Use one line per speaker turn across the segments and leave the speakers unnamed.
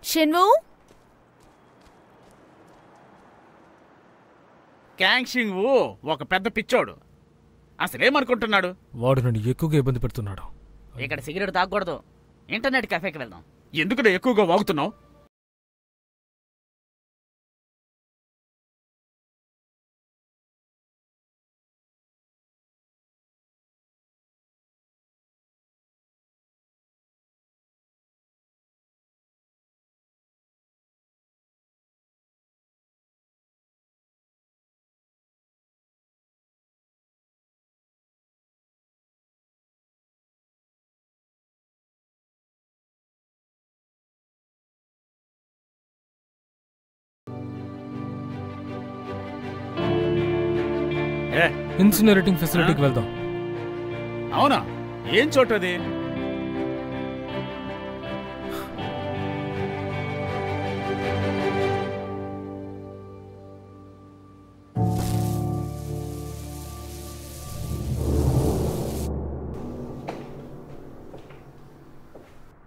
షెన్వు
Kang వు ఒక పెద్ద పిచ్చోడు. అసలేమనుకుంటున్నాడు?
వాడు నన్ను ఎక్కువగా ఇబ్బంది పెడుతున్నాడు.
ఇక్కడ సిగరెట్ తాగకూడదు. ఇంటర్నెట్ కెఫేకి వెళ్దాం.
ఎందుకు ఎక్కువగా వాగుతున్నావు?
ఇన్సినరేటింగ్ ఫెసిలిటీకి వెళ్దాం.
అవునా? ఏం చోటది?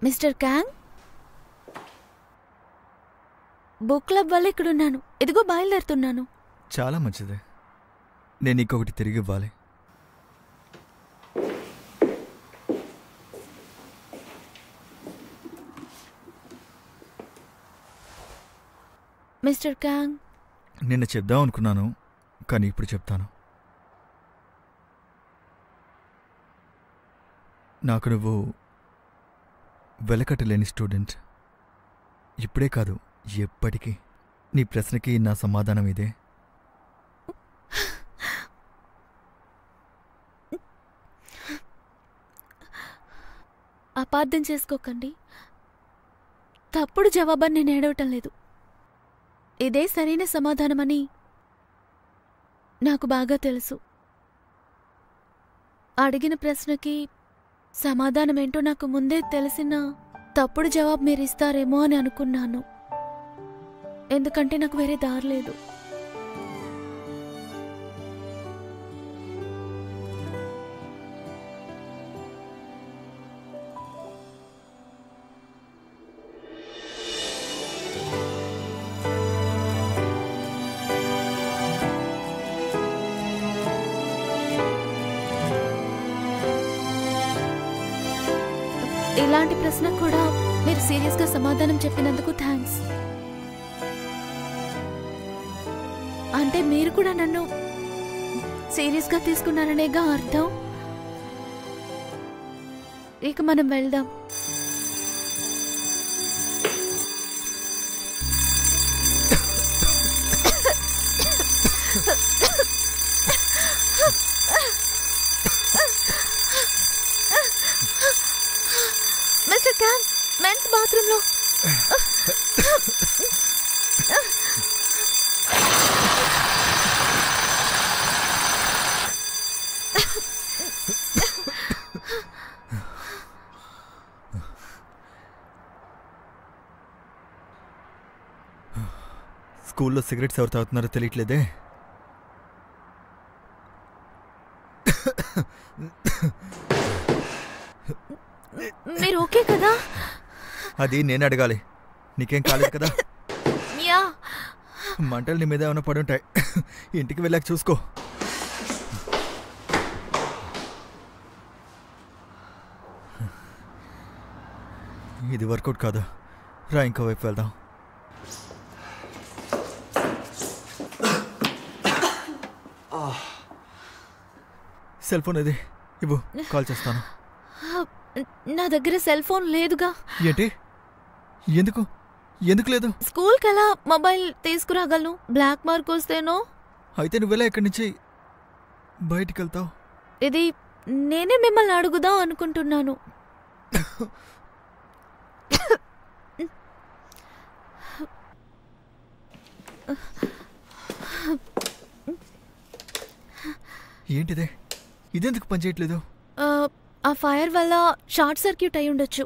మిస్టర్ క్యాంగ్, బుక్ క్లబ్ వల్ల ఇక్కడున్నాను. ఇదిగో బయలుదేరుతున్నాను.
చాలా మంచిది. నేను ఇంకొకటి తిరిగి ఇవ్వాలి.
మిస్టర్ క్యాంగ్,
నిన్న చెప్దాం అనుకున్నాను, కానీ ఇప్పుడు చెప్తాను. నాకు నువ్వు వెలకట్టలేని స్టూడెంట్. ఇప్పుడే కాదు, ఎప్పటికీ. నీ ప్రశ్నకి నా సమాధానం ఇదే.
అపార్థం చేసుకోకండి. తప్పుడు జవాబని నేను ఏడవటం లేదు. ఇదే సరైన సమాధానమని నాకు బాగా తెలుసు. అడిగిన ప్రశ్నకి సమాధానమేంటో నాకు ముందే తెలిసిన తప్పుడు జవాబు మీరిస్తారేమో అని అనుకున్నాను. ఎందుకంటే నాకు వేరే దారి లేదు. ఇలాంటి ప్రశ్న కూడా మీరు సీరియస్గా సమాధానం చెప్పినందుకు థ్యాంక్స్. అంటే మీరు కూడా నన్ను సీరియస్గా తీసుకున్నారనేగా అర్థం. ఇక మనం వెళ్దాం. మిస్టర్ క్యాంగ్, మెన్స్ బాత్రూంలో.
స్కూల్లో సిగరెట్స్ ఎవరు తాగుతున్నారో తెలియట్లేదే.
మీరు ఓకే కదా?
అది నేను అడగాలి, నీకేం కాలేదు కదా?
యా.
మంటలు నీ మీద ఏమైనా పడుంటాయి. ఇంటికి వెళ్ళాక చూసుకో. ఇది వర్కౌట్ కాదు. రా, ఇంకో వైపు వెళ్దాం. సెల్ ఫోన్ ఇది ఇవ్వు, కాల్ చేస్తాను.
నా దగ్గర సెల్ ఫోన్ లేదుగా.
ఏంటి? ఎందుకు ఎందుకు లేదు?
స్కూల్కి ఎలా మొబైల్ తీసుకురాగలను? బ్లాక్ మార్క్ వస్తేనో.
అయితే నువ్వెలా ఇక్కడి నుంచి బయటికి వెళ్తావు?
ఇది నేనే మిమ్మల్ని అడుగుదాం అనుకుంటున్నాను.
ఏంటిదే? ఇదెందుకు పనిచేయట్లేదు?
ఆ ఫైర్ వల్ల షార్ట్ సర్క్యూట్ అయి ఉండొచ్చు.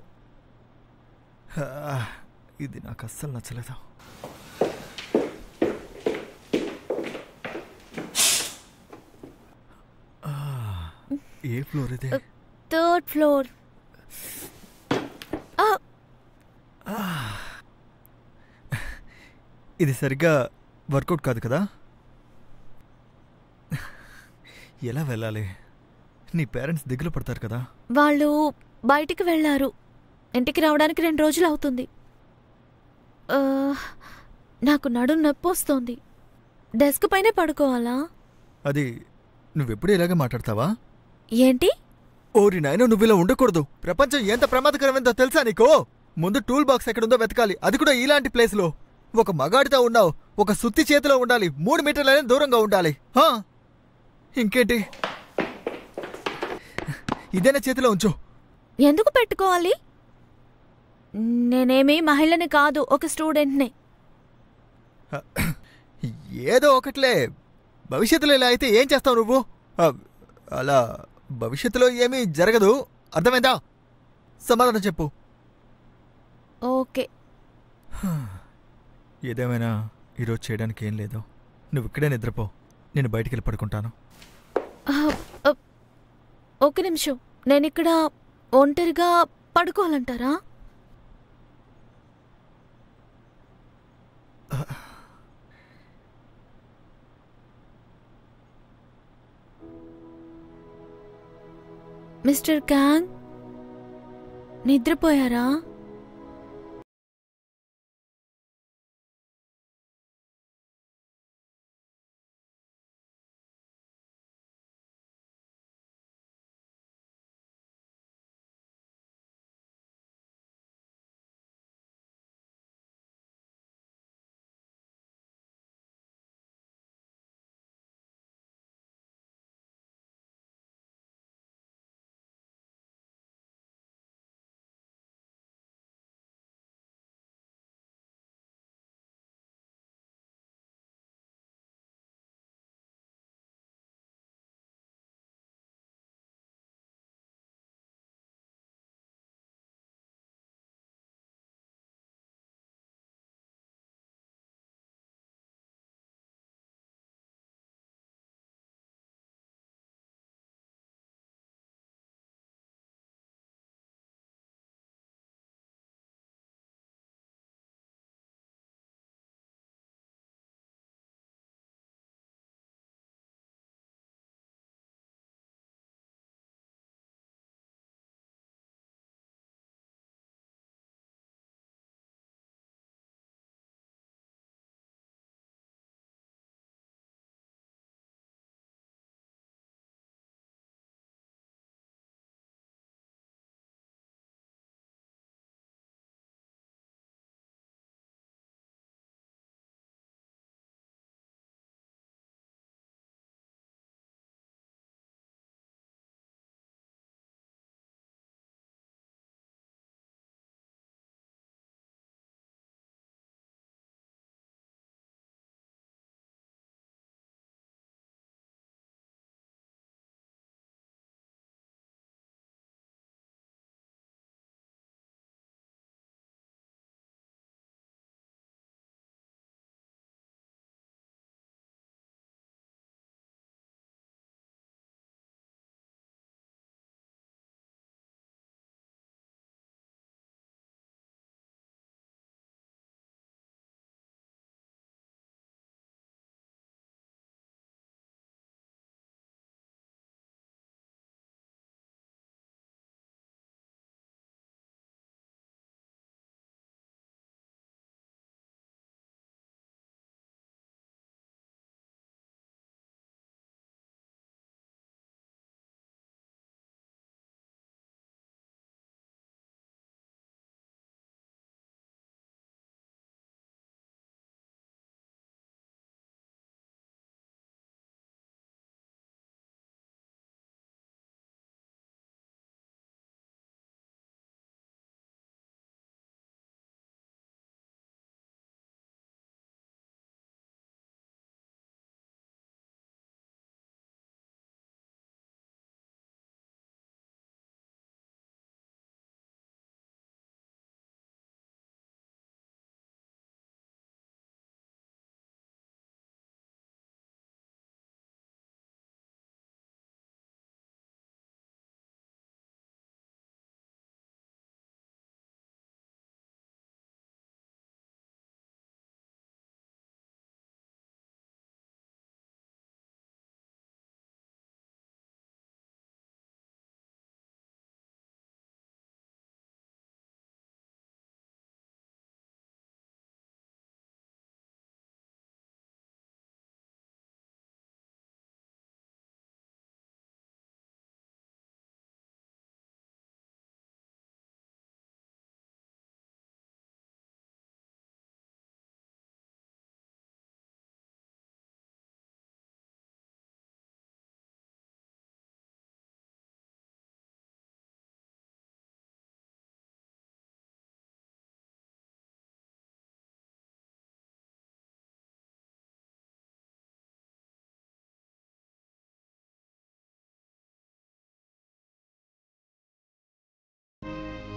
ఇది నాకు అస్సలు నచ్చలేదు. ఏ ఫ్లోర్ ఇది?
3rd floor.
ఇది సరిగ్గా వర్కౌట్ కాదు కదా? ఎలా వెళ్ళాలి? నీ పేరెంట్స్ దిగులు పడతారు కదా?
వాళ్ళు బయటికి వెళ్ళారు. ఇంటికి రావడానికి 2 రోజులు అవుతుంది. ఆ, నాకు నడుం నొప్పి వస్తోంది. డెస్క్ పైనే పడుకోవాలా?
అది నువ్వెప్పుడు ఇలాగే మాట్లాడతావా?
ఏంటి?
ఓరి నాయన, నువ్వు ఇలా ఉండకూడదు. ప్రపంచం ఎంత ప్రమాదకరమైందో తెలుసా నీకు? ముందు టూల్ బాక్స్ ఎక్కడుందో వెతకాలి, అది కూడా ఇలాంటి ప్లేస్లో. ఒక మగాడితో ఉన్నావు, ఒక సుత్తి చేతిలో ఉండాలి, 3 మీటర్లైనా దూరంగా ఉండాలి. ఇంకేంటి, ఇదేనా చేతిలో ఉంచు.
ఎందుకు పెట్టుకోవాలి? నేనేమీ మహిళని కాదు, ఒక స్టూడెంట్ని.
ఏదో ఒకట్లే. భవిష్యత్తులో ఇలా అయితే ఏం చేస్తావు నువ్వు? అలా భవిష్యత్తులో ఏమీ జరగదు, అర్థమైందా? సమాధానం చెప్పు.
ఓకే.
ఏదేమైనా ఈరోజు చేయడానికి ఏం లేదు. నువ్వు ఇక్కడే నిద్రపో, నేను బయటికి వెళ్ళి పడుకుంటాను.
ఒక నిమిషం, నేనిక్కడ ఒంటరిగా పడుకోవాలంటారా? Mister Kang, నిద్రపోయారా?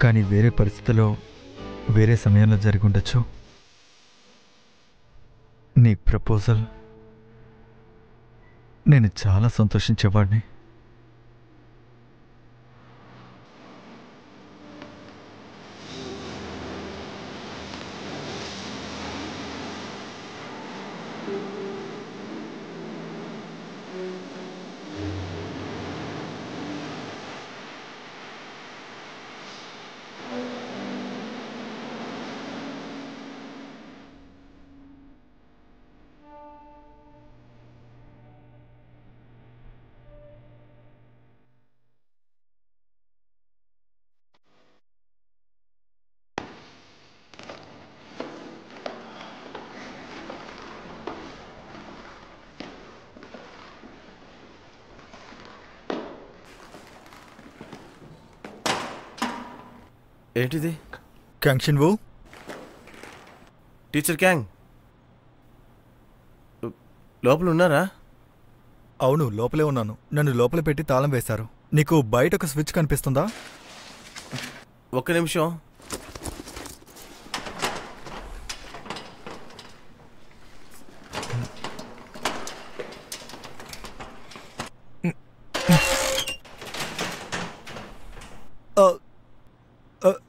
కానీ వేరే పరిస్థితిలో వేరే సమయంలో జరిగి ఉండొచ్చు. నీ ప్రపోజల్ నేను చాలా సంతోషించేవాడిని.
ఏంటిది?
క్యాంగ్ వు,
టీచర్ క్యాంగ్ లోపల ఉన్నారా?
అవును, లోపలే ఉన్నాను. నన్ను లోపల పెట్టి తాళం వేశారు. నీకు బయట ఒక స్విచ్ కనిపిస్తుందా?
ఒక్క నిమిషం.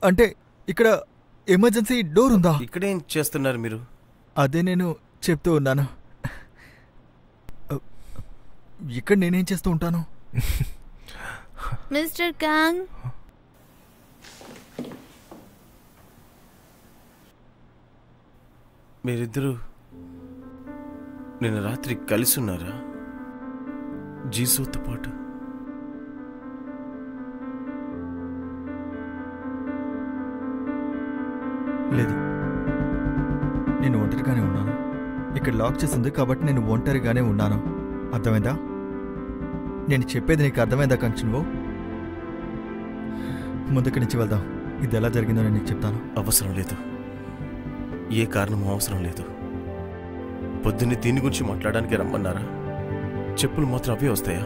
అంటే ఇక్కడ ఎమర్జెన్సీ డోర్ ఉందా?
ఇక్కడేం చేస్తున్నారు మీరు?
అదే నేను చెప్తూ ఉన్నాను. ఇక్కడ నేనేం చేస్తూ ఉంటాను?
మిస్టర్ క్యాంగ్,
మీరిద్దరూ నిన్న రాత్రి కలిసి ఉన్నారా జీసూతో పాటు?
లేదు, నేను ఒంటరిగానే ఉన్నాను. ఇక్కడ లాక్ చేసింది కాబట్టి నేను ఒంటరిగానే ఉన్నాను. అర్థమైందా? నేను చెప్పేది నీకు అర్థమైందా కంచన్వో? ముందుకి నుంచి వెళ్దాం. ఇది ఎలా జరిగిందో నేను నీకు చెప్తాను.
అవసరం లేదు, ఏ కారణం అవసరం లేదు. పొద్దున్నే దీని గురించి మాట్లాడడానికి రమ్మన్నారా? చెప్పులు మాత్రం అవే వస్తాయా?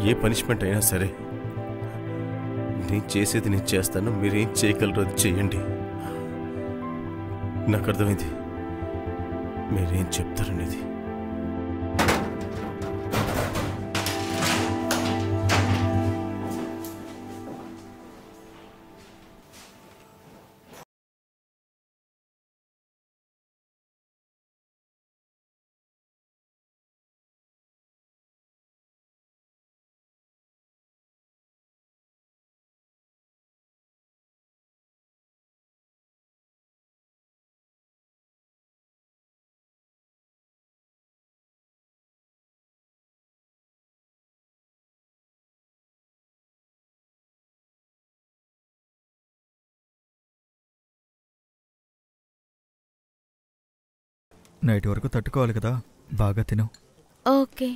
ఏ పనిష్మెంట్ అయినా సరే నేను చేసేది నేను చేస్తాను. మీరేం చేయగలరో అది చేయండి. నాకు అర్థమైంది మీరేం చెప్తారనేది.
నైట్ వరకు తట్టుకోవాలి కదా, బాగా తిను.
ఓకే.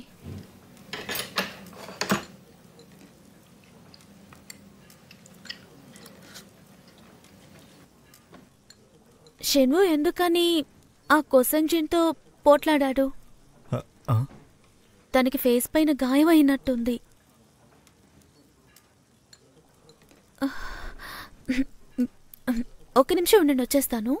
షెన్వు ఎందుకని ఆ కొసంజిన్తో పోట్లాడాడు? తనకి ఫేస్ పైన గాయం అయినట్టుంది. ఒక నిమిషం ఉండండి, వచ్చేస్తాను.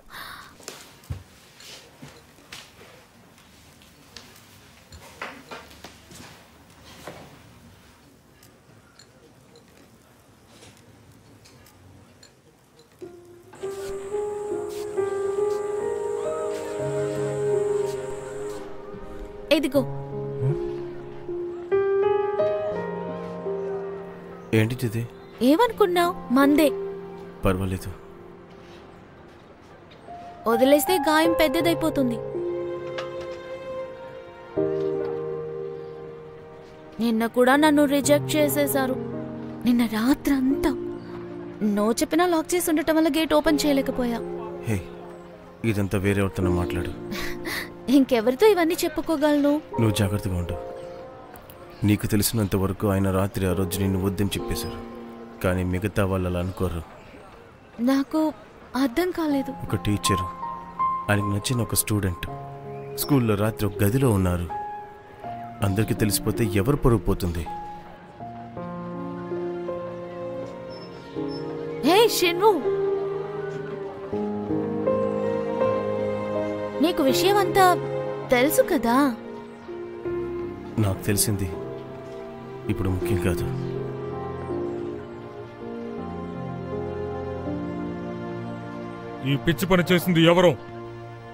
ఇదిగో.
ఏంటిది?
ఏమనుకున్నావు? మందే.
పర్వాలేదు,
వదిలేస్తే గాయం పెద్దదైపోతుంది. నిన్న కూడా నన్ను రిజెక్ట్ చేసేశారు. నిన్న రాత్రంతా నో చెప్పినా లాక్ చేసి ఉండటం వల్ల గేట్ ఓపెన్ చేయలేకపోయా.
హే, ఇదంతా వేరెవరితోనో మాట్లాడు.
ఇంకెవరితో ఇవన్నీ చెప్పుకోగలను?
నువ్వు జాగ్రత్తగా ఉండు. నీకు తెలిసినంత వరకు ఆయన రాత్రి ఆ రోజు నిన్ను వద్దని చెప్పేశారు, కానీ మిగతా వాళ్ళు అలా అనుకోరు.
నాకు అర్థం కాలేదు.
ఒక టీచరు, ఆయనకు నచ్చిన ఒక స్టూడెంట్ స్కూల్లో రాత్రి ఒక గదిలో ఉన్నారు. అందరికీ తెలిసిపోతే ఎవరు పరుగు పోతుంది?
షిన్వు, నీకు విషయం అంతా తెలుసు కదా?
నాకు తెలిసింది ఇప్పుడు ముఖ్యం కాదు.
ఈ పిచ్చి పని చేసింది ఎవరో?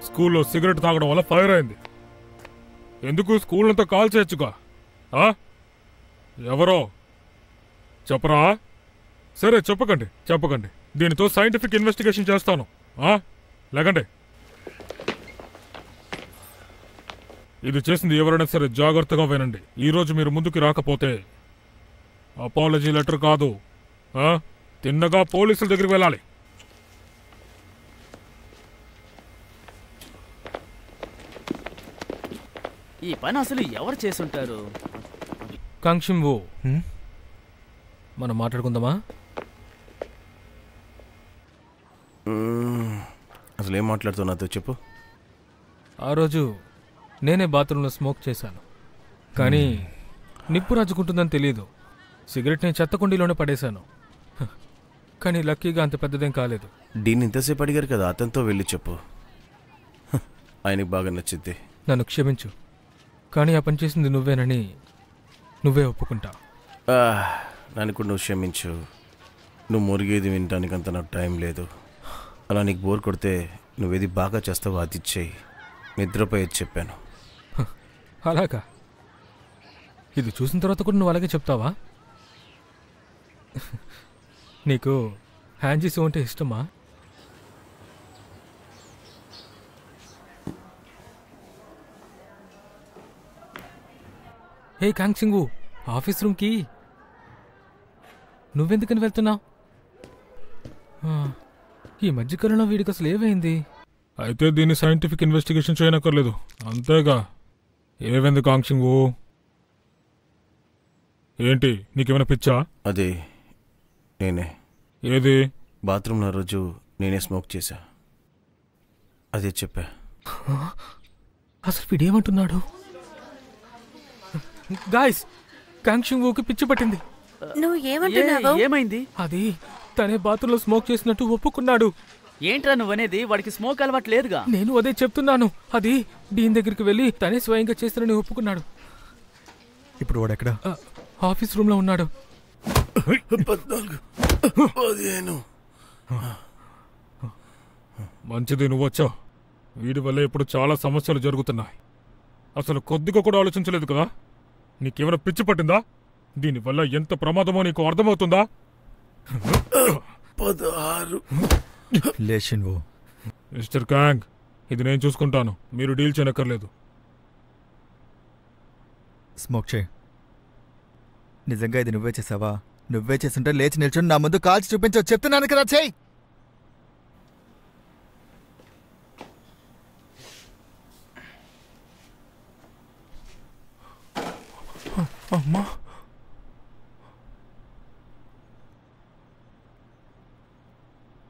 స్కూల్లో సిగరెట్ తాగడం వల్ల ఫైర్ అయింది. ఎందుకు స్కూల్ అంతా కాల్ చేయొచ్చుగా? ఎవరో చెప్పరా? సరే చెప్పకండి. దీనితో సైంటిఫిక్ ఇన్వెస్టిగేషన్ చేస్తాను. లేకండి. ఇది చేసింది ఎవరైనా సరే జాగ్రత్తగా వినండి. ఈరోజు మీరు ముందుకు రాకపోతే అపాలజీ లెటర్ కాదు, తిన్నగా పోలీసుల దగ్గరికి వెళ్ళాలి.
ఈ పని అసలు ఎవరు చేసుంటారు?
కాంక్షింవు, మనం మాట్లాడుకుందామా?
అసలు ఏం మాట్లాడుతావు నాతో చెప్పు.
ఆ రోజు నేనే బాత్రూంలో స్మోక్ చేశాను, కానీ నిప్పు రాజుకుంటుందని తెలియదు. సిగరెట్ నేను చెత్తకుండీలోనే పడేశాను. కానీ లక్కీగా అంత పెద్దదేం కాలేదు.
దీన్ని ఇంతసేపు అడిగారు కదా, అతనితో వెళ్ళి చెప్పు. ఆయనకి బాగా నచ్చింది.
నన్ను క్షమించు, కానీ ఆ పని చేసింది నువ్వే ఒప్పుకుంటా.
నన్ను కూడా నువ్వు క్షమించు. నువ్వు మురిగేది వినటానికి అంత నాకు టైం లేదు. అలా నీకు బోర్ కొడితే నువ్వేది బాగా చేస్తావో అది ఇచ్చేయి. నిద్రపోయేది చెప్పాను.
అలాగా? ఇది చూసిన తర్వాత కూడా నువ్వు అలాగే చెప్తావా? నీకు హ్యాంజీస్ అంటే ఇష్టమా? హే కాంక్షింగు, ఆఫీస్ రూమ్కి నువ్వెందుకని వెళ్తున్నావు? ఈ మధ్యకాలంలో వీడికి అసలు ఏమైంది? అయితే దీన్ని సైంటిఫిక్ ఇన్వెస్టిగేషన్ చేయనక్కర్లేదు, అంతేగా? ఏమైంది కాంక్షింగు? ఏంటి, నీకేమైనా పిచ్చా?
అదే నేనే.
ఏది?
బాత్రూంలో రోజు నేనే స్మోక్ చేశా, అదే చెప్పా.
అసలు వీడేమంటున్నాడు? గాయ్స్, కాంక్షింగుకి పిచ్చి పట్టింది.
నువ్వు ఏమంటున్నావు?
ఏమైంది?
అది తనే బాత్రూంలో స్మోక్ చేసినట్టు ఒప్పుకున్నాడు.
ఏంట్రా నువ్వనేది? వాడికి స్మోక్ అలవాటు లేదుగా.
నేను అదే చెప్తున్నాను. అది డీన్ దగ్గరికి వెళ్ళి తనే స్వయంగా చేస్తానని ఒప్పుకున్నాడు.
ఇప్పుడు వాడెక్కడా?
ఆఫీస్ రూమ్ లో ఉన్నాడు.
14, 15.
మంచిది నువ్వు వచ్చావు. వీడి వల్ల ఇప్పుడు చాలా సమస్యలు జరుగుతున్నాయి. అసలు కొద్దిగా కూడా ఆలోచించలేదు కదా? నీకేమైనా పిచ్చి పట్టిందా? దీనివల్ల ఎంత ప్రమాదమో నీకు అర్థమవుతుందా?
16.
లేషిన్వు.
మిస్టర్ క్యాంగ్, ఇది నేను చూసుకుంటాను, మీరు డీల్ చేయనక్కర్లేదు.
స్మోక్ చేయి. నిజంగా ఇది నువ్వే చేసావా? నువ్వే చేస్తుంటే లేచి నిల్చుని నా ముందు కాల్చి చూపించవు, చెప్తున్నాను కదా, చేయి.
అమ్మా,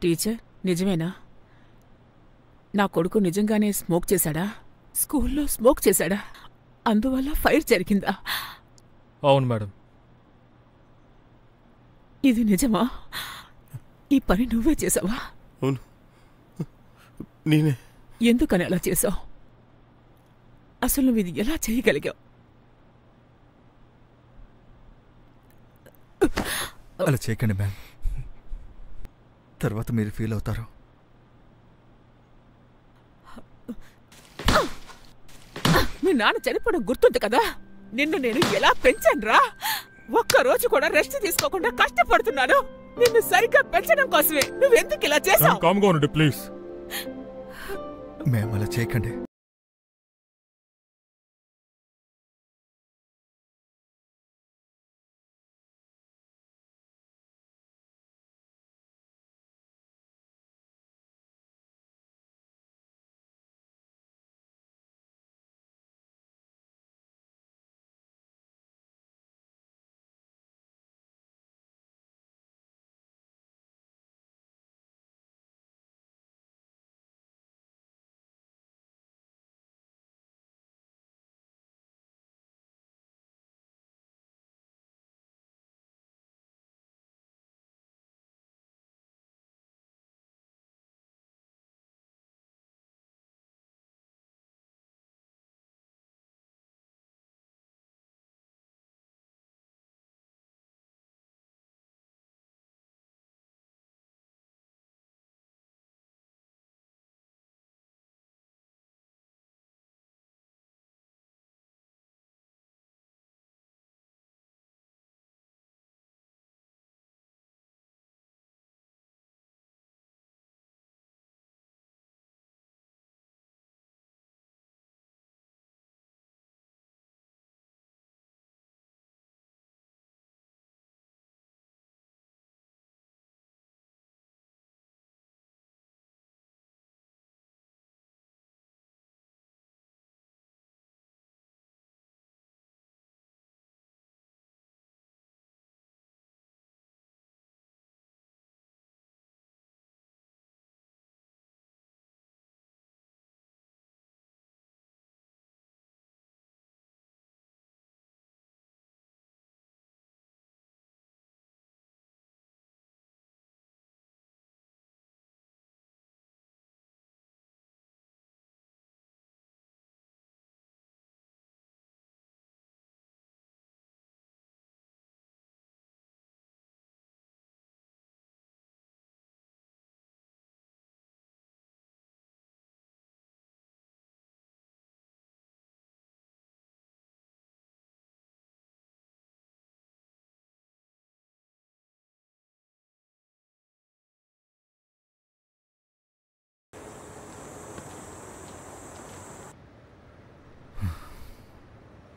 టీచర్, నిజమేనా? నా కొడుకు నిజంగానే స్మోక్ చేశాడా? స్కూల్లో స్మోక్ చేశాడా? అందువల్ల ఫైర్ జరిగిందా?
అవును మేడం.
ఇది నిజమా? ఈ పని నువ్వే చేసావా?
అవును, నేనే.
ఎందుకని అలా చేసావు? అసలు నువ్వు ఇది ఎలా చేయగలిగావు?
అలా చేయకండి మ్యామ్, తర్వాత మీరు ఫీల్ అవుతారు.
మీ నాన్న చనిపోవడం గుర్తుంది కదా? నిన్ను నేను ఎలా పెంచానురా? ఒక్కరోజు కూడా రెస్ట్ తీసుకోకుండా కష్టపడుతున్నాను నిన్ను సరిగ్గా పెంచడం కోసమే. నువ్వెందుకు ఇలా చేసావు?
కామ్గా ఉండండి ప్లీజ్.
మ్యామ్ అలా చేయకండి.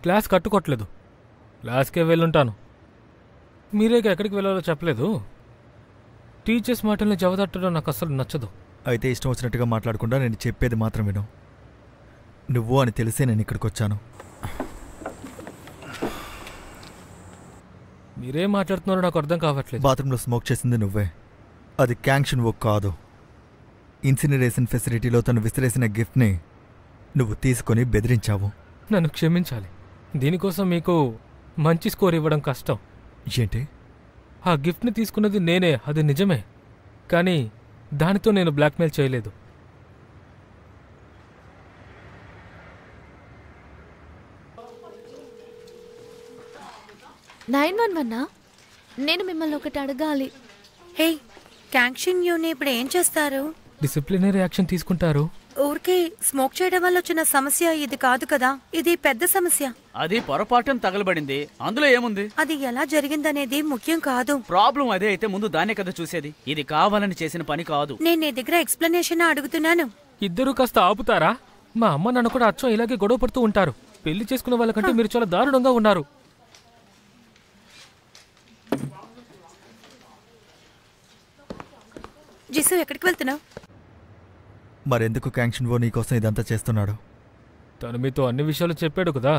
క్లాస్ కట్టుకోవట్లేదు. క్లాస్కే వెళ్ళుంటాను. మీరేగా ఎక్కడికి వెళ్ళాలో చెప్పలేదు. టీచర్స్ మాటల్ని జవదట్టడం నాకు అస్సలు నచ్చదు.
అయితే ఇష్టం వచ్చినట్టుగా మాట్లాడకుండా నేను చెప్పేది మాత్రం విను. నువ్వు అని తెలిసే నేను ఇక్కడికి వచ్చాను.
మీరేం మాట్లాడుతున్నారో నాకు అర్థం కావట్లేదు.
బాత్రూంలో స్మోక్ చేసింది నువ్వే. అది క్యాంక్షన్ వర్క్ కాదు. ఇన్సినరేషన్ ఫెసిలిటీలో తను విసిరేసిన గిఫ్ట్ని నువ్వు తీసుకొని బెదిరించావు.
నన్ను క్షమించాలి. దీనికోసం మీకు మంచి స్కోర్ ఇవ్వడం కష్టం.
ఏంటి?
ఆ గిఫ్ట్ని తీసుకున్నది నేనే, అది నిజమే. కానీ దానితో నేను బ్లాక్మెయిల్ చేయలేదు.
నైన్ వన్ వన్నా, నేను మిమ్మల్ని ఒకటి అడగాలి.
హే, క్యాంక్షన్ యూని ఇప్పుడు ఏం చేస్తారు?
డిసిప్లినరీ యాక్షన్ తీసుకుంటారు.
ఊరికే స్మోక్ చేయడం వల్ల వచ్చిన సమస్య ఇది కాదు కదా, ఇది పెద్ద సమస్య.
అది పొరపాటున తగలబడింది, అందులో ఏముంది?
అది ఎలా జరిగిందనేది ముఖ్యం కాదు.
ప్రాబ్లం అదే అయితే ముందు దాన్నే కదా చూసేది. ఇది కావాలని చేసిన పని కాదు.
నేను నీ దగ్గర ఎక్స్ప్లెనేషన్ అడుగుతున్నాను.
ఇద్దరూ కాస్త ఆపుతారా? మా అమ్మ నాన్న కూడా అచ్చం ఇలాగే గొడవ పడుతూ ఉంటారు. పెళ్లి చేసుకున్న వాళ్ళకంటే మీరు చాలా దారుణంగా ఉన్నారు.
జిసు, ఎక్కడికి వెళ్తున్నావు?
మరెందుకు క్యాంక్షన్ వో నీకోసం ఇదంతా చేస్తున్నాడు?
తను మీతో అన్ని విషయాలు చెప్పాడు కదా,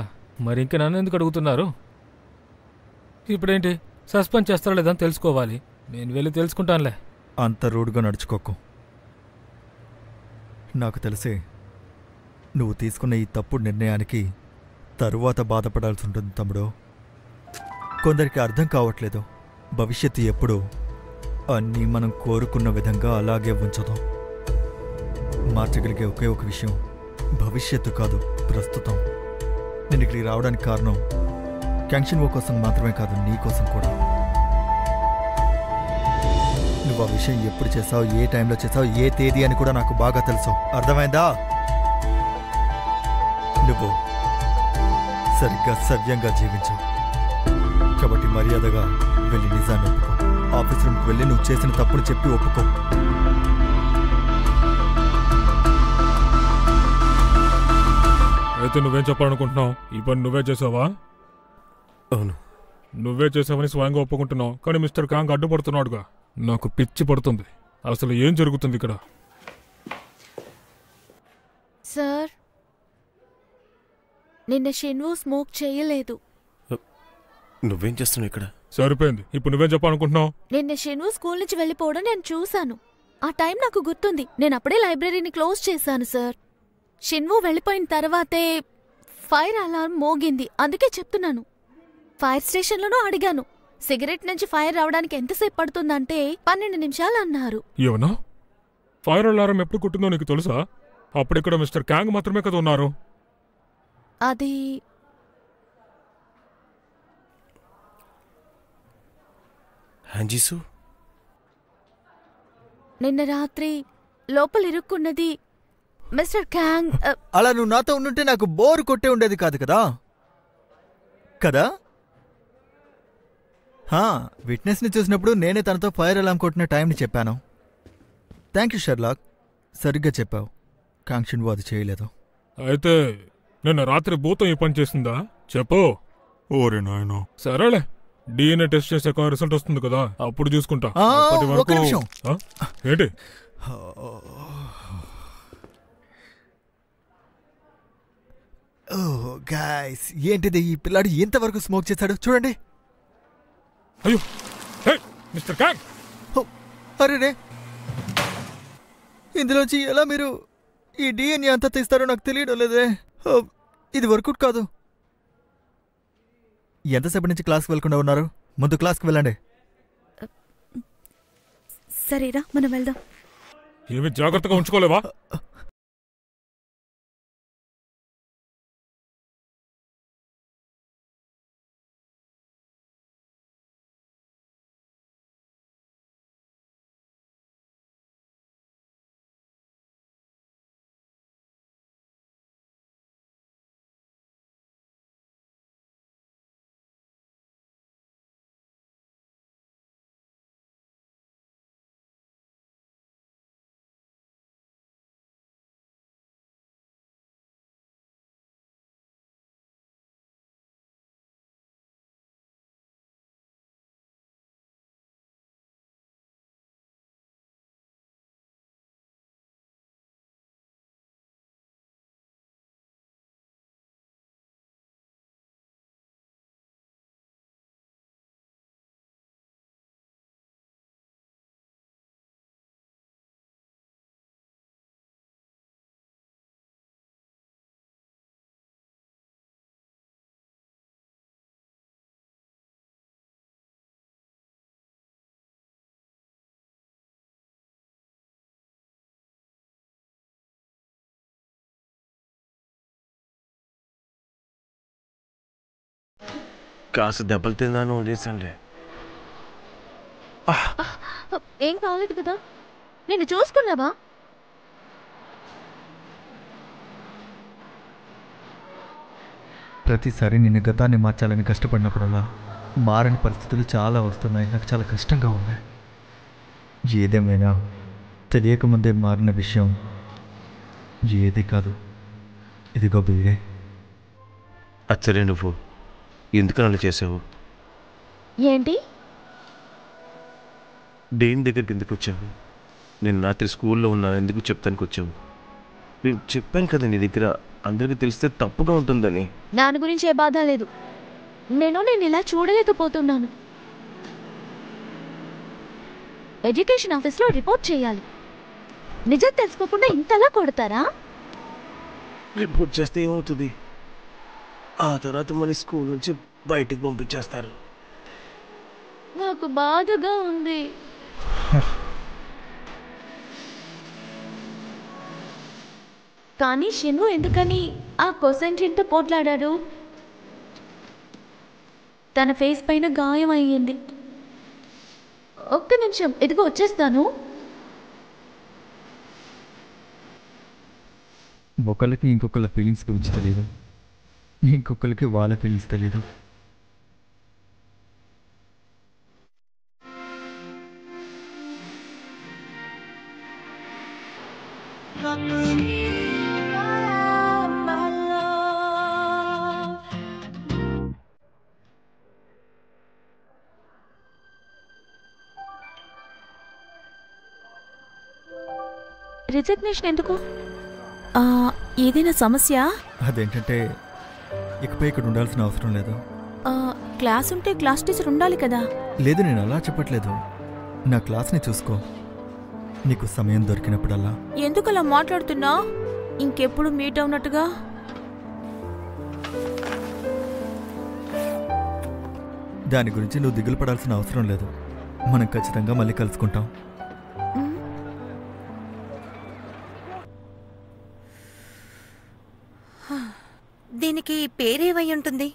మరి ఇంక నన్ను ఎందుకు అడుగుతున్నారు? ఇప్పుడేంటి, సస్పెండ్ చేస్తారో లేదని తెలుసుకోవాలి. నేను వెళ్ళి తెలుసుకుంటానులే.
అంత రూడ్గా నడుచుకోకు. నాకు తెలిసి నువ్వు తీసుకున్న ఈ తప్పుడు నిర్ణయానికి తరువాత బాధపడాల్సి ఉంటుంది తమ్ముడు. కొందరికి అర్థం కావట్లేదు. భవిష్యత్తు ఎప్పుడు అన్నీ మనం కోరుకున్న విధంగా అలాగే ఉంచదు. మార్చగలిగే ఒకే ఒక విషయం భవిష్యత్తు కాదు, ప్రస్తుతం. నేను ఇక్కడికి రావడానికి కారణం క్యాంక్షన్ వో కోసం మాత్రమే కాదు, నీ కోసం కూడా. నువ్వు ఆ విషయం ఎప్పుడు చేసావు, ఏ టైంలో చేసావు, ఏ తేదీ అని కూడా నాకు బాగా తెలుసు. అర్థమైందా? నువ్వు సరిగ్గా సవ్యంగా జీవించు. కాబట్టి మర్యాదగా వెళ్ళి నిజాన్ని ఒప్పుకో. ఆఫీస్ రూమ్కి వెళ్ళి నువ్వు చేసిన తప్పును చెప్పి ఒప్పుకో.
అయితే నువ్వేం చెప్పాలనుకుంటున్నావు? ఈ పని నువ్వే చేసావా?
అవును,
నువ్వే చేసావని స్వయంగా ఒప్పుకుంటున్నావు. కానీ మిస్టర్ కాంగ్ అడ్డుపడుతున్నాడుగా. నాకు పిచ్చి పడుతుంది. అసలు ఏం జరుగుతుంది ఇక్కడ?
సార్, నిన్న షిన్వు స్మోక్ చేయలేదు.
నువ్వేం చేస్తున్నావు ఇక్కడ?
సరిపోయింది. ఇప్పుడు నువ్వేం చెప్పాలనుకుంటున్నావు?
నిన్న షిన్వు స్కూల్ నుంచి వెళ్ళిపోవడం నేను చూశాను. ఆ టైం నాకు గుర్తుంది. నేను అప్పుడే లైబ్రరీని క్లోజ్ చేశాను సార్. షిన్వు వెళ్ళిపోయిన తర్వాతే ఫైర్ అలారం మోగింది. అందుకే చెప్తున్నాను. ఫైర్ స్టేషన్లోనూ అడిగాను. సిగరెట్ నుంచి ఫైర్ రావడానికి ఎంతసేపు పడుతుందంటే 12 నిమిషాలు అన్నారు.
ఏమన్నా? ఫైర్ అలారం ఎప్పుడు కుట్టిందో నీకు తెలుసా? అప్పుడిక్కడ మిస్టర్ క్యాంగ్ మాత్రమే కదా ఉన్నారు.
అది
హాంజీసు,
నిన్న రాత్రి లోపల ఇరుక్కున్నది మిస్టర్ క్యాంగ్.
అలా నువ్వు నాతో ఉండుంటే నాకు బోరు కొట్టే ఉండేది కాదు కదా కదా విట్నెస్ని చూసినప్పుడు నేనే తనతో ఫైర్ అలారం కొట్టిన టైంని చెప్పాను. థ్యాంక్ యూ షెర్లాక్, సరిగ్గా చెప్పావు. కాంక్షన్ అది చేయలేదు.
అయితే నిన్న రాత్రి భూతం ఈ పని చేసిందా? చెప్పు. ఓరే నాయనా. సరేలే, డిఎన్ఏ టెస్ట్ చేసాక రిజల్ట్ వస్తుంది కదా, అప్పుడు చూసుకుంటా.
ఒక నిమిషం.
ఏంటి?
గాయ్స్, ఏంటిది? ఈ పిల్లాడు ఎంతవరకు స్మోక్ చేశాడు చూడండి.
అయ్యో, మిస్టర్ క్యాంగ్!
అరే రే, ఇందులోంచి ఎలా మీరు ఈ డిఎన్ఏ అంతా తీస్తారో నాకు తెలియడం లేదే. ఇది వర్కౌట్ కాదు. ఎంతసేపటి నుంచి క్లాస్కి వెళ్ళకుండా ఉన్నారు? ముందు క్లాస్కి వెళ్ళండి.
సరేరా, మనం వెళ్దాం.
ఏమి జాగ్రత్తగా ఉంచుకోలేవా?
కాస్త దెబ్బలు తిందాను వదిలేసండి.
ఏం కాలేదు కదా, నేను చూసుకున్నావా?
ప్రతిసారి నేను గతాన్ని మార్చాలని కష్టపడినప్పుడల్లా మారని పరిస్థితులు చాలా వస్తున్నాయి. నాకు చాలా కష్టంగా ఉంది. ఏదేమైనా తెలియకముందే మారిన విషయం ఏది కాదు. ఇదిగో బియ్యే.
అచ్చరే నువ్వు ఎందుకని అలా చేసావు?
ఏంటి?
డేన్ దగ్గరికి ఎందుకు వచ్చావు? నేను రాత్రి స్కూల్లో ఉన్నాను ఎందుకు చెప్తానికి వచ్చావు? నేను చెప్పాను కదా నీ దగ్గర అందరికీ తెలిస్తే తప్పుగా ఉంటుందని.
దాని గురించి ఏ బాధ లేదు. నేను ఇలా చూడలేకపోతున్నాను. ఎడ్యుకేషన్ ఆఫీస్లో రిపోర్ట్ చేయాలి. నిజం తెలుసుకోకుండా ఇంతలా కొడతారా?
రిపోర్ట్ చేస్తే ఏమవుతుంది? ఆ తర్వాత మన స్కూల్ నుంచి బయటికి పంపించేస్తారు.
నాకు బాధగా ఉంది. కానీ షిన్ను ఎందుకని ఆ కొసెంట్తో పోట్లాడాడు? తన ఫేస్ పైన గాయం అయ్యింది. ఒక్క నిమిషం, ఇదిగో వచ్చేస్తాను.
ఒకళ్ళకి ఇంకొకళ్ళ ఫీలింగ్స్ గురించి తెలియదు, ఇంకొకరికి వాళ్ళ ఫీలింగ్స్ తెలియదు.
రిజిగ్నేషన్ ఎందుకు? ఏదైనా సమస్య?
అదేంటంటే ఇకపై ఇక్కడ ఉండాల్సిన అవసరం లేదు.
క్లాస్ ఉంటే క్లాస్ టీచర్ ఉండాలి కదా.
లేదు, నేను అలా చెప్పట్లేదు. నా క్లాస్ని చూసుకో, నీకు సమయం దొరికినప్పుడల్లా.
ఎందుకు అలా మాట్లాడుతున్నా? ఇంకెప్పుడు మీట్ అవునట్టుగా.
దాని గురించి నువ్వు దిగులు పడాల్సిన అవసరం లేదు. మనం ఖచ్చితంగా మళ్ళీ కలుసుకుంటాం.
దీనికి పేరేమై ఉంటుంది?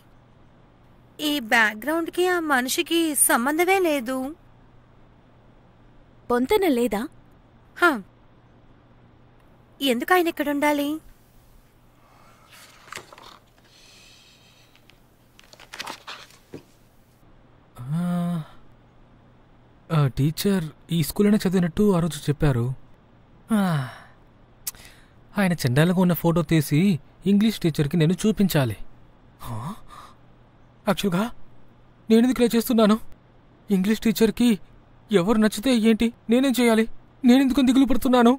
ఈ బ్యాక్గ్రౌండ్కి ఆ మనిషికి సంబంధమే లేదు.
పొంతన లేదా?
ఎందుకు ఆయన ఇక్కడ ఉండాలి?
టీచర్ ఈ స్కూల్లోనే చదివినట్టు ఆ రోజు చెప్పారు. ఆయన చెండాలుగా ఉన్న ఫోటో తీసి ఇంగ్లీష్ టీచర్కి నేను చూపించాలి. యాక్చువల్గా నేను ఎందుకు ఇలా చేస్తున్నాను? ఇంగ్లీష్ టీచర్కి ఎవరు నచ్చితే ఏంటి, నేనేం చేయాలి? నేనెందుకు దిగులు పడుతున్నాను?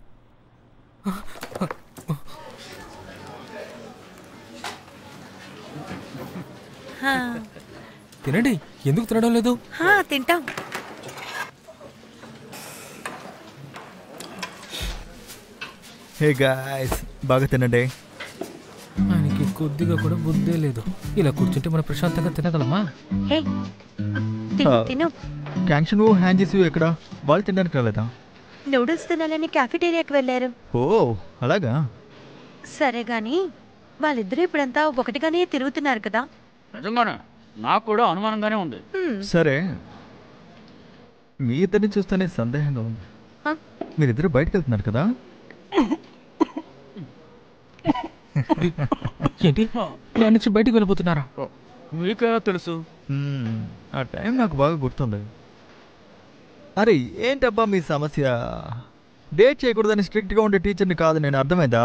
తినండి. ఎందుకు తినడం లేదు?
తింటాం.
హే గాయ్స్, బాగా తినండి.
ఆయనకి కొద్దిగా కూడా బుద్ధే లేదు. ఇలా కూర్చుంటే మనం ప్రశాంతంగా తినగలమా?
తిను.
క్యాంక్షన్ హ్యాండ్ చేసి ఎక్కడ? వాళ్ళు తినడానికి రాలేదా?
నూడిల్స్ తినాలని క్యాఫెటేరియాకి వెళ్ళారు.
ఓ అలాగా.
సరే గాని వాళ్ళిద్దరూ ఇప్పుడంతా ఒకటిగానే తిరుగుతున్నారు కదా.
నిజంగానే నాకు కూడా అనుమానంగానే ఉంది.
సరే, మీ ఇద్దరిని చూస్తేనే సందేహంగా ఉంది. మీరిద్దరు బయటకు వెళ్తున్నారు కదా?
ఏంటి, నేను నుంచి బయటికి వెళ్ళిపోతున్నారా?
మీకే తెలుసు.
ఆ టైం నాకు బాగా గుర్తుంది. అరే ఏంటబ్బా మీ సమస్య? డేట్ చేయకూడదని స్ట్రిక్ట్గా ఉండే టీచర్ని కాదు నేను, అర్థమైందా?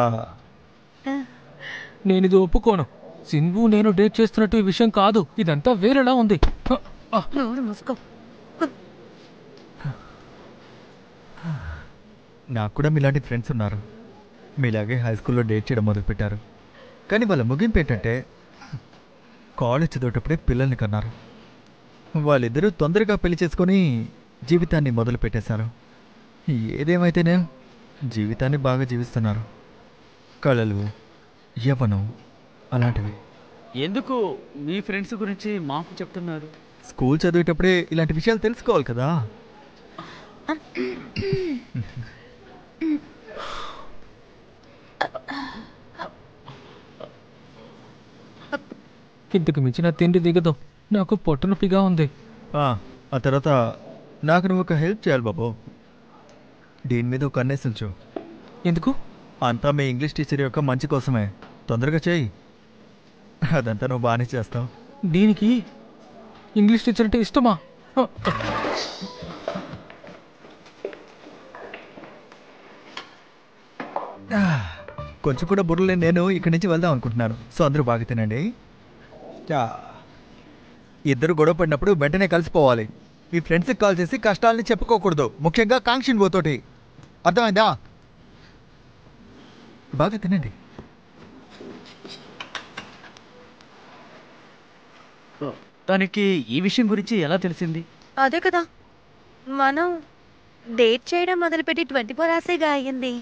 నేను ఇది ఒప్పుకోను. సింధు నేను డేట్ చేస్తున్నట్టు ఈ విషయం కాదు. ఇదంతా వేరేలా ఉంది.
నాకు కూడా మీలాంటి ఫ్రెండ్స్ ఉన్నారు. మీలాగే హై స్కూల్లో డేట్ చేయడం మొదలుపెట్టారు. కానీ వాళ్ళ ముగింపు ఏంటంటే కాలేజ్ చదివేటప్పుడే పిల్లల్ని కన్నారు. వాళ్ళిద్దరూ తొందరగా పెళ్లి చేసుకొని జీవితాన్ని మొదలు పెట్టేశారు. ఏదేమైతేనే జీవితాన్ని బాగా జీవిస్తున్నారు. కళలు, యవ్వనం అలాంటివి.
ఎందుకు మీ ఫ్రెండ్స్ గురించి మాకు చెప్తున్నారు?
స్కూల్ చదివేటప్పుడే ఇలాంటి విషయాలు తెలుసుకోవాలి కదా.
ఇంతకు మించిన తిండి దిగదు. నాకు పొట్ట నొప్పిగా ఉంది.
ఆ తర్వాత నాకు నువ్వు ఒక హెల్ప్ చేయాలి బాబు. దీని మీద ఒక కన్నేసించు.
ఎందుకు?
అంతా మీ ఇంగ్లీష్ టీచర్ యొక్క మంచి కోసమే. తొందరగా చేయి. అదంతా నువ్వు బాగానే చేస్తావు.
దీనికి ఇంగ్లీష్ టీచర్ అంటే ఇష్టమా?
కొంచెం కూడా బుర్రలే. నేను ఇక్కడి నుంచి వెళ్దాం అనుకుంటున్నాను. సో అందరూ బాగా తినండి. ఇద్దరు గొడవ పడినప్పుడు వెంటనే కలిసిపోవాలి. మీ ఫ్రెండ్స్కి కాల్ చేసి కష్టాలని చెప్పుకోకూడదు, ముఖ్యంగా కాంక్షిన్ బోతోటి. అర్థమైందా? బాగా తినండి.
తనకి ఈ విషయం గురించి ఎలా తెలిసింది?
అదే కదా, మనం డేట్ చేయడం మొదలుపెట్టి 24 hours అయ్యింది.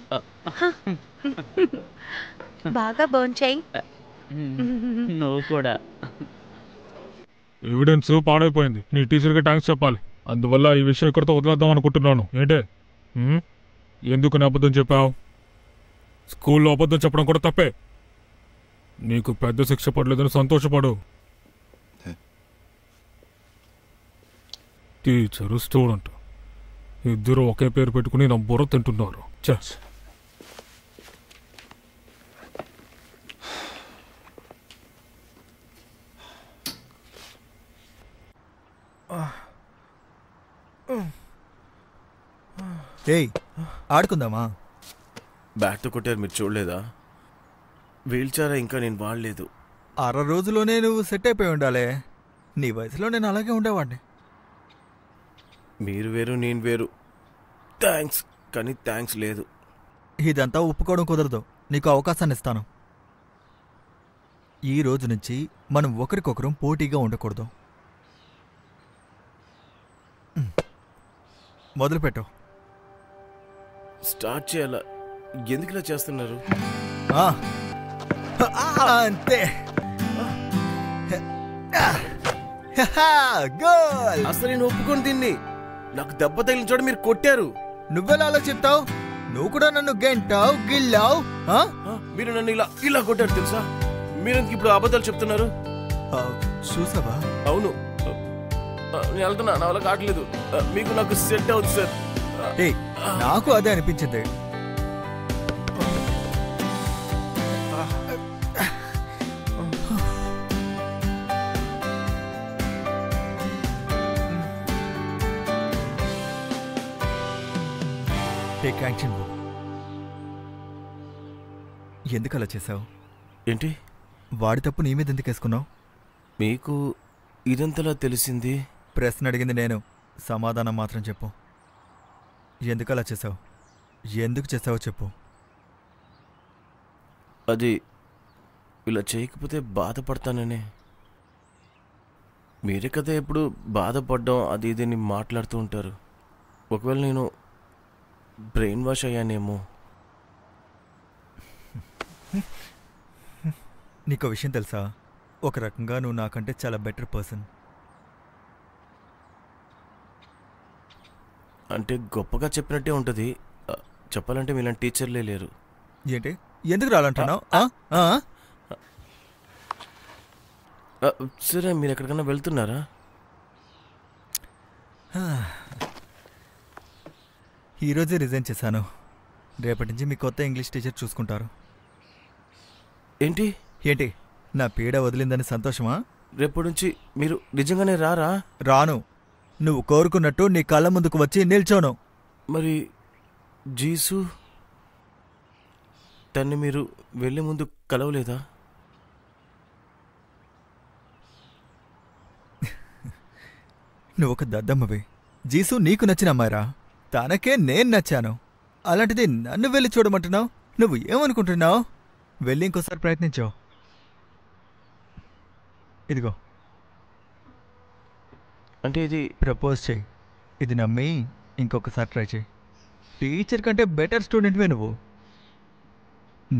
బాగా భోంచేయి.
నువ్వు కూడా.
ఎవిడెన్స్ పాడైపోయింది. నీ టీచర్కి థ్యాంక్స్ చెప్పాలి. అందువల్ల ఈ విషయం ఇక్కడితో వదిలేద్దాం అనుకుంటున్నాను. ఏంటే ఎందుకు నా అబద్ధం చెప్పావు? స్కూల్లో అబద్ధం చెప్పడం కూడా తప్పే. నీకు పెద్ద శిక్ష పడలేదని సంతోషపడు. టీచరు స్టూడెంట్ ఇద్దరు ఒకే పేరు పెట్టుకుని నా బుర్ర తింటున్నారు. చస్.
ఏయ్, ఆడుకుందామా?
బ్యాట్తో కొట్టారు, మీరు చూడలేదా? వీల్ చైర్ ఇంకా నేను వాడలేదు.
6 రోజుల్లోనే నువ్వు సెట్ అయిపోయి ఉండాలి. నీ వయసులో నేను అలాగే ఉండేవాడిని.
మీరు వేరు, నేను వేరు. థ్యాంక్స్, కానీ థ్యాంక్స్ లేదు.
ఇదంతా ఒప్పుకోవడం కుదరదు. నీకు అవకాశాన్ని ఇస్తాను. ఈ రోజు నుంచి మనం ఒకరికొకరం పోటీగా ఉండకూడదు. మొదలుపెట్టు.
స్టార్ట్ చేయాలా? ఎందుకు ఇలా చేస్తున్నారు?
అంతే. గోల్.
అసలు నేను ఒప్పుకొని దీన్ని. నాకు దెబ్బ తగిలిన చోట మీరు కొట్టారు.
నువ్వెలా ఆలోచిస్తావు? నువ్వు కూడా నన్ను గెంటావు, గిల్లావు.
మీరు నన్ను ఇలా ఇలా కొట్టారు తెలుసా? మీరెందుకు ఇప్పుడు అబద్ధాలు చెప్తున్నారు?
చూసావా?
అవును, నేను వెళ్తున్నా. నా వల్ల కావట్లేదు. మీకు నాకు సెట్ అవుతుంది సార్.
నాకు అదే అనిపించింది. ఎందుకు అలా చేసావు?
ఏంటి?
వాడి తప్పు నీ మీద ఎందుకు వేసుకున్నావు?
మీకు ఇదంతలా తెలిసింది?
ప్రశ్న అడిగింది నేను, సమాధానం మాత్రం చెప్పు. ఎందుకు అలా చేసావు? ఎందుకు చేసావో చెప్పు.
అది ఇలా చేయకపోతే బాధపడతాననే. మీరే కదా ఎప్పుడు బాధపడ్డం అది ఇదని మాట్లాడుతూ ఉంటారు. ఒకవేళ నేను బ్రెయిన్ వాష్ అయ్యానేమో.
నీకో విషయం తెలుసా? ఒక రకంగా నువ్వు నాకంటే చాలా బెటర్ పర్సన్.
అంటే గొప్పగా చెప్పినట్టే ఉంటుంది. చెప్పాలంటే మీలాంటి టీచర్లే లేరు.
ఏంటి? ఎందుకు రాలంటున్నావు?
సరే, మీరు ఎక్కడికన్నా వెళ్తున్నారా?
ఈరోజే రిజైన్ చేశాను. రేపటి నుంచి మీ కొత్త ఇంగ్లీష్ టీచర్ చూసుకుంటారు.
ఏంటి
ఏంటి? నా పీడ వదిలిందని సంతోషమా?
రేపటి నుంచి మీరు నిజంగానే రారా?
రాను. నువ్వు కోరుకున్నట్టు నీ కళ్ళ ముందుకు వచ్చి నిల్చోను.
మరి జీసు, తన్ని మీరు వెళ్ళే ముందు కలవలేదా?
నువ్వొక దద్దమ్మవి. జీసు నీకు నచ్చిన అమ్మాయిరా. తనకే నేను నచ్చాను. అలాంటిది నన్ను వెళ్ళి చూడమంటున్నావు? నువ్వు ఏమనుకుంటున్నావు? వెళ్ళి ఇంకోసారి ప్రయత్నించావు. ఇదిగో,
అంటే ఇది
ప్రపోజ్ చేయి. ఇది నమ్మి ఇంకొకసారి ట్రై చేయి. టీచర్ కంటే బెటర్ స్టూడెంట్వే నువ్వు.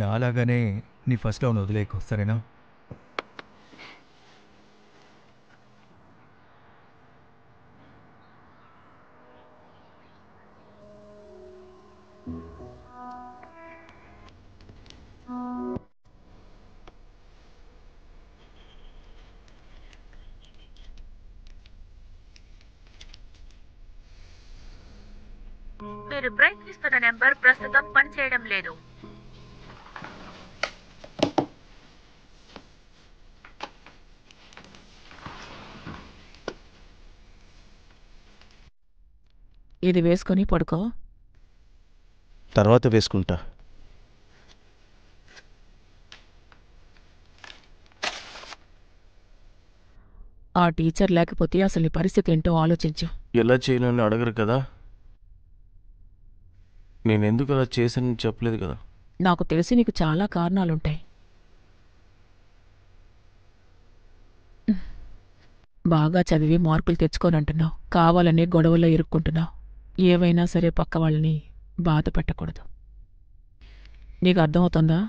నాలాగానే నీ ఫస్ట్ లవ్ను వదిలేకు, సరేనా?
మీరు ప్రయత్నిస్తున్న నెంబర్ ప్రస్తుతం పనిచేయడం లేదు.
ఇది వేసుకొని పడుకో.
తర్వాత వేసుకుంటా.
ఆ టీచర్ లేకపోతే అసలు నీ పరిస్థితి ఏంటో ఆలోచించు.
ఎలా చేయనని అడగరు కదా. నేనెందుకు అలా చేశానని చెప్పలేదు కదా.
నాకు తెలిసి నీకు చాలా కారణాలుంటాయి. బాగా చదివి మార్కులు తెచ్చుకోనంటున్నావు, కావాలనే గొడవల్లో ఇరుక్కుంటున్నావు. ఏవైనా సరే పక్క వాళ్ళని బాధ పెట్టకూడదు. నీకు అర్థమవుతుందా?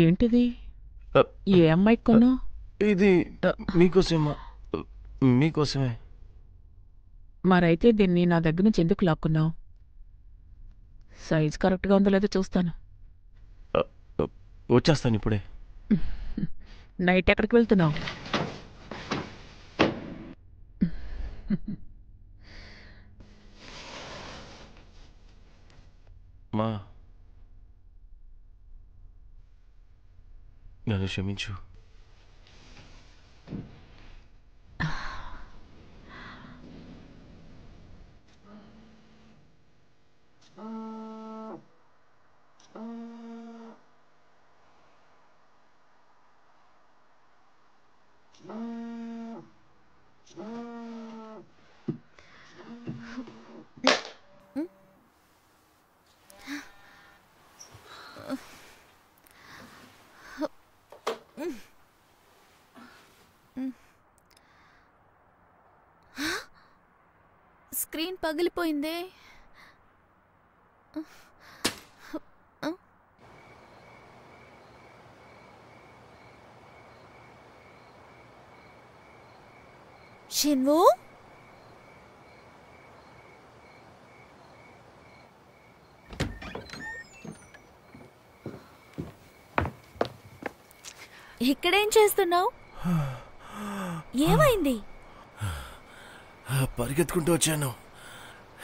ఏంటిది? ఏ అమ్మాయికి కొన్నావు?
ఇది మీకోసమే.
మరైతే దీన్ని నా దగ్గర నుంచి ఎందుకు లాక్కున్నావు? సైజ్ కరెక్ట్గా ఉందో లేదో చూస్తాను.
వచ్చేస్తాను ఇప్పుడే.
నైట్ ఎక్కడికి వెళ్తున్నావు?
మా నన్ను క్షమించు.
స్క్రీన్ పగిలిపోయిందే. షిన్వు, ఇక్కడేం చేస్తున్నావు? ఏమైంది?
పరిగెత్తుకుంటూ వచ్చాను.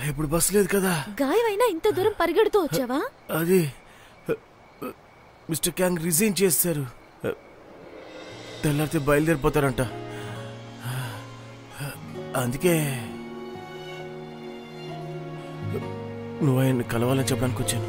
ఇప్పుడు బస్సు లేదు కదా.
గాయమైనా ఇంత దూరం పరిగెడుతూ వచ్చావా?
అది మిస్టర్ క్యాంగ్ రిజైన్ చేస్తారు. తెల్లారితే బయలుదేరిపోతారంట. అందుకే నువ్వు ఆయన్ని కలవాలని చెప్పడానికి వచ్చాను.